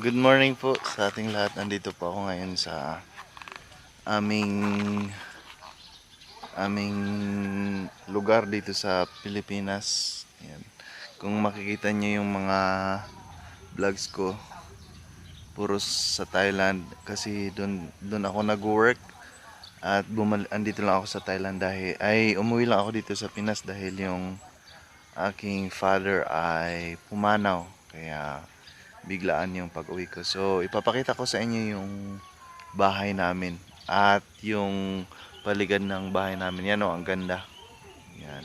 Good morning po sa ating lahat. Nandito po ako ngayon sa aming aming lugar dito sa Pilipinas. Ayan. Kung makikita niyo yung mga vlogs ko, puros sa Thailand kasi doon ako nag-work at andito lang ako sa Thailand dahil umuwi lang ako dito sa Pinas dahil yung aking father ay pumanaw, kaya biglaan yung pag-uwi ko. So ipapakita ko sa inyo yung bahay namin at yung paligid ng bahay namin. Yan, oh, ang ganda. Yan.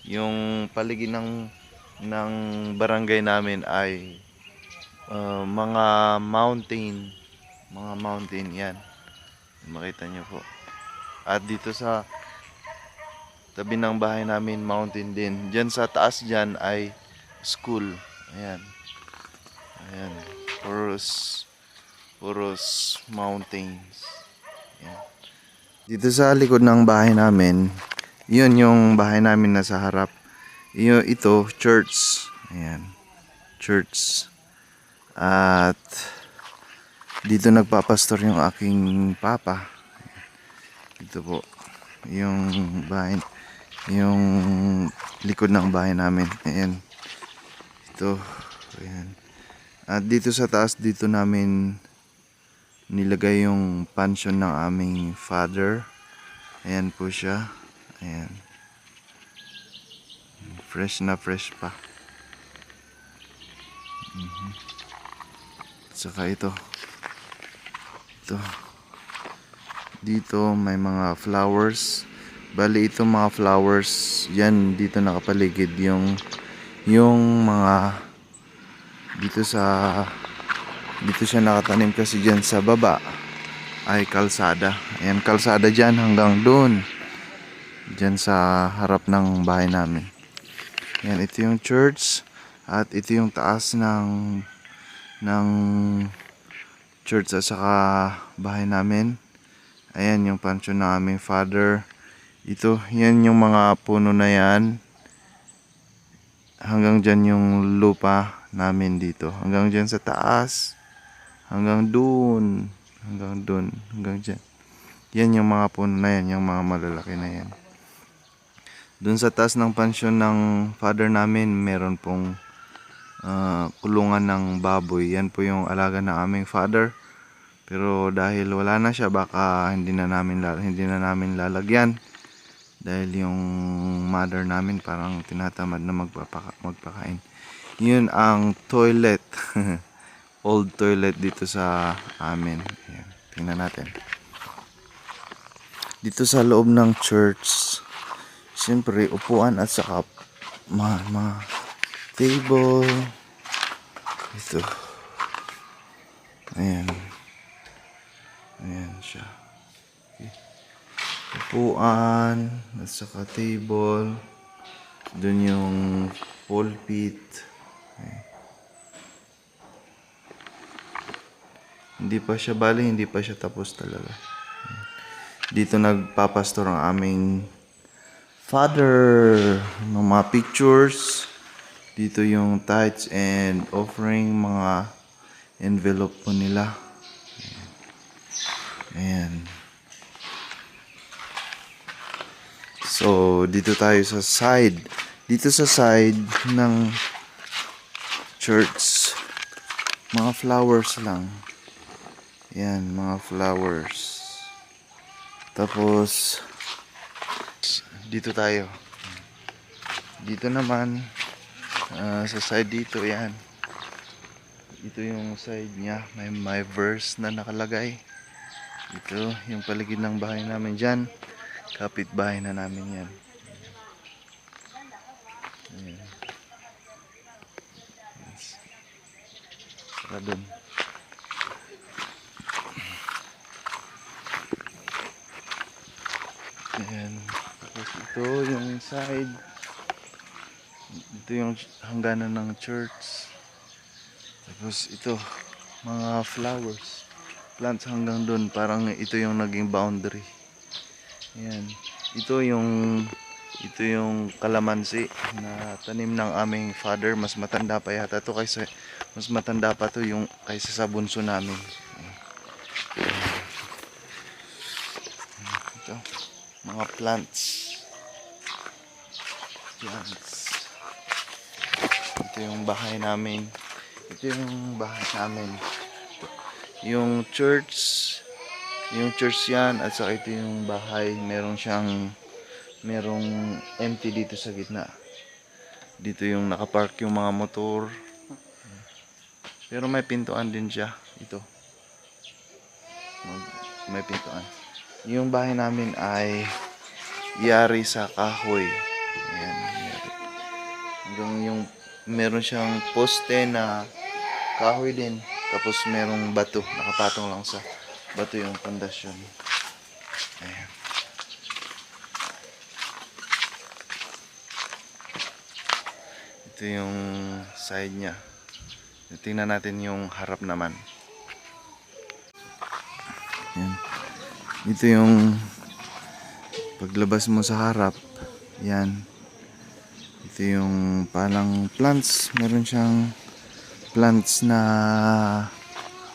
Yung paligid ng barangay namin ay mga mountain yan. Makita nyo po. At dito sa tabi ng bahay namin, mountain din. Diyan sa taas diyan ay school. Ayan. Ayan. Puros mountains. Ayan. Dito sa likod ng bahay namin, yun yung bahay namin nasa harap. Ito, church. Ayan. Church. At dito nagpapastor yung aking papa. Ito po yung bahay, yung likod ng bahay namin. Ayan. Ito. Ayan. At dito sa taas, dito namin nilagay yung pension ng aming father. Ayan po siya. Ayan. Fresh na fresh pa. Saka ito. Dito may mga flowers. Bali ito mga flowers. Yan dito nakapaligid yung mga dito siya nakatanim kasi dyan sa baba ay kalsada. Ayan, kalsada dyan hanggang doon. Dyan sa harap ng bahay namin. Ayan, ito yung church. At ito yung taas ng church at saka bahay namin. Ayan yung pansyon ng aming father. Yan yung mga puno na yan. Hanggang dyan yung lupa namin dito. Hanggang dyan sa taas. Hanggang dun. Hanggang dyan. Yan yung mga puno na yan. Yung mga malalaki na yan. Dun sa taas ng pansyon ng father namin, meron pong kulungan ng baboy. Yan po yung alaga ng aming father. Pero dahil wala na siya, baka hindi na namin lalagyan. Dahil yung mother namin parang tinatamad na magpakain. Yun ang toilet. Old toilet dito sa amin. Ayan, tingnan natin. Dito sa loob ng church, siyempre upuan at saka mga table. Ito. Ayan. Ayan siya. Okay. Upuan at saka table. Doon yung pulpit. Okay. Hindi pa siya tapos talaga. Dito nagpapastor ang aming father. Ng mga pictures. Dito yung tithes and offering, mga envelope po nila. Ayan. So, dito tayo sa side. Dito sa side ng church, mga flowers lang. Ayan, mga flowers. Tapos, dito tayo. Dito naman, sa side dito, ayan. Ito yung side niya. May verse na nakalagay. Ito yung paligid ng bahay namin dyan. Kapit bahay na namin yan. Ayan. Saka dun. Ayan. Tapos ito yung side. Ito yung hangganan ng church. Tapos ito, mga flowers. Plants hanggang dun. Parang ito yung naging boundary. Ayan. Ito yung kalamansi na tanim ng aming father. Mas matanda pa yata ito Mas matanda pa to yung kaysa sa bunso namin. Ito, mga plants. Ito yung bahay namin. Ito yung bahay namin. Yung church yan, at saka ito yung bahay. Merong empty dito sa gitna. Dito yung nakapark yung mga motor. Pero may pintuan din siya. Ito. May pintuan. Yung bahay namin ay yari sa kahoy. Ayan, yari. Hanggang yung meron siyang poste na kahoy din. Tapos merong bato. Nakapatong lang sa bato yung pundasyon. Ayan. Ito yung side niya. Tingnan natin yung harap naman. Yan. Ito yung paglabas mo sa harap. Yan. Ito yung parang plants. Meron siyang plants na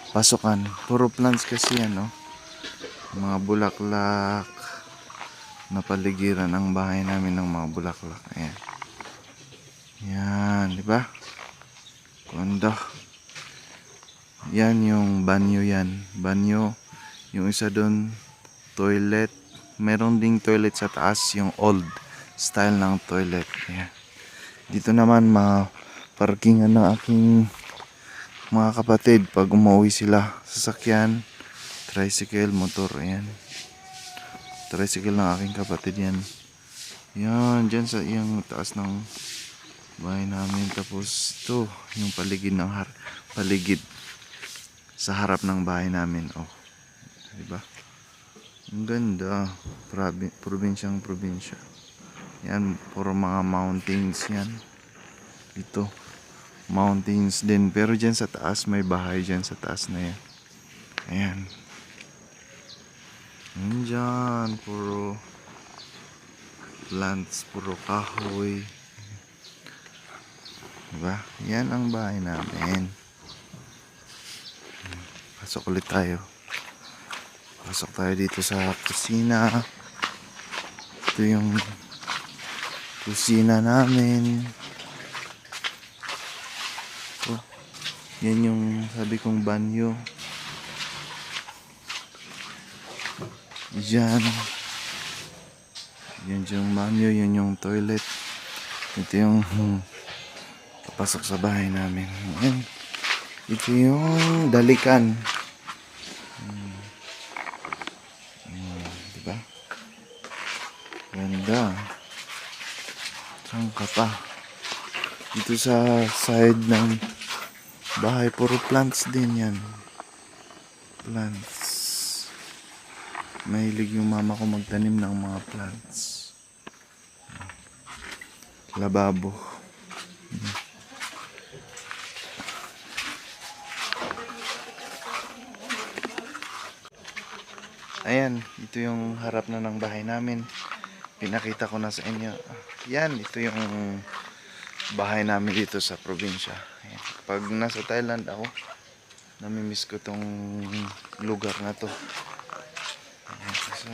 pasukan. Puro plants kasi yan, no? Mga bulaklak. Napaligiran ang bahay namin ng mga bulaklak. Ayan. Yan, di ba? Kondo. Yan yung banyo yan. Banyo. Yung isa doon, toilet. Meron ding toilet sa taas, yung old style ng toilet. Yan. Dito naman, parkingan ng aking mga kapatid pag umuwi sila. Sasakyan, tricycle, motor. Ayan. Tricycle ng aking kapatid yan. Yan, dyan sa yung taas ng bahay namin. Tapos ito yung paligid sa harap ng bahay namin. Oh, diba? Ang ganda. Probinsya. Yan, puro mga mountains yan. Ito, mountains din. Pero dyan sa taas, may bahay dyan sa taas na yan. Ayan. Nandyan, puro plants, puro kahoy. Diba? Yan ang bahay namin. Pasok ulit tayo. Pasok tayo dito sa kusina. Ito yung kusina namin. Oh, yan yung sabi kong banyo. Yan. Yan yung banyo. Yan yung toilet. Ito yung pasok sa bahay namin. Ayan. Ito yung dalikan. Diba? Ganda. Saan ka pa? Dito sa side ng bahay, puro plants din yan. Plants. Mahilig yung mama ko magtanim ng mga plants. Lababo. Ayan, ito yung harap na ng bahay namin. Pinakita ko na sa inyo. Yan, ito yung bahay namin dito sa probinsya. Ayan. Pag nasa Thailand ako, namimiss ko tong lugar na to. Ayan. So,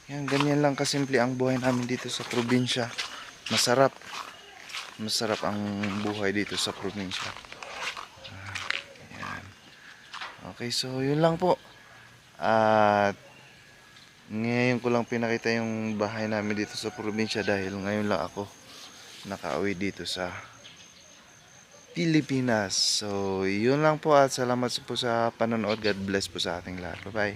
yan, ganyan lang kasimple ang buhay namin dito sa probinsya. Masarap. Masarap ang buhay dito sa probinsya. Ayan. Okay, so yun lang po. At ngayon ko lang pinakita yung bahay namin dito sa probinsya dahil ngayon lang ako nakauwi dito sa Pilipinas. So yun lang po at salamat po sa panonood. God bless po sa ating lahat. Bye bye.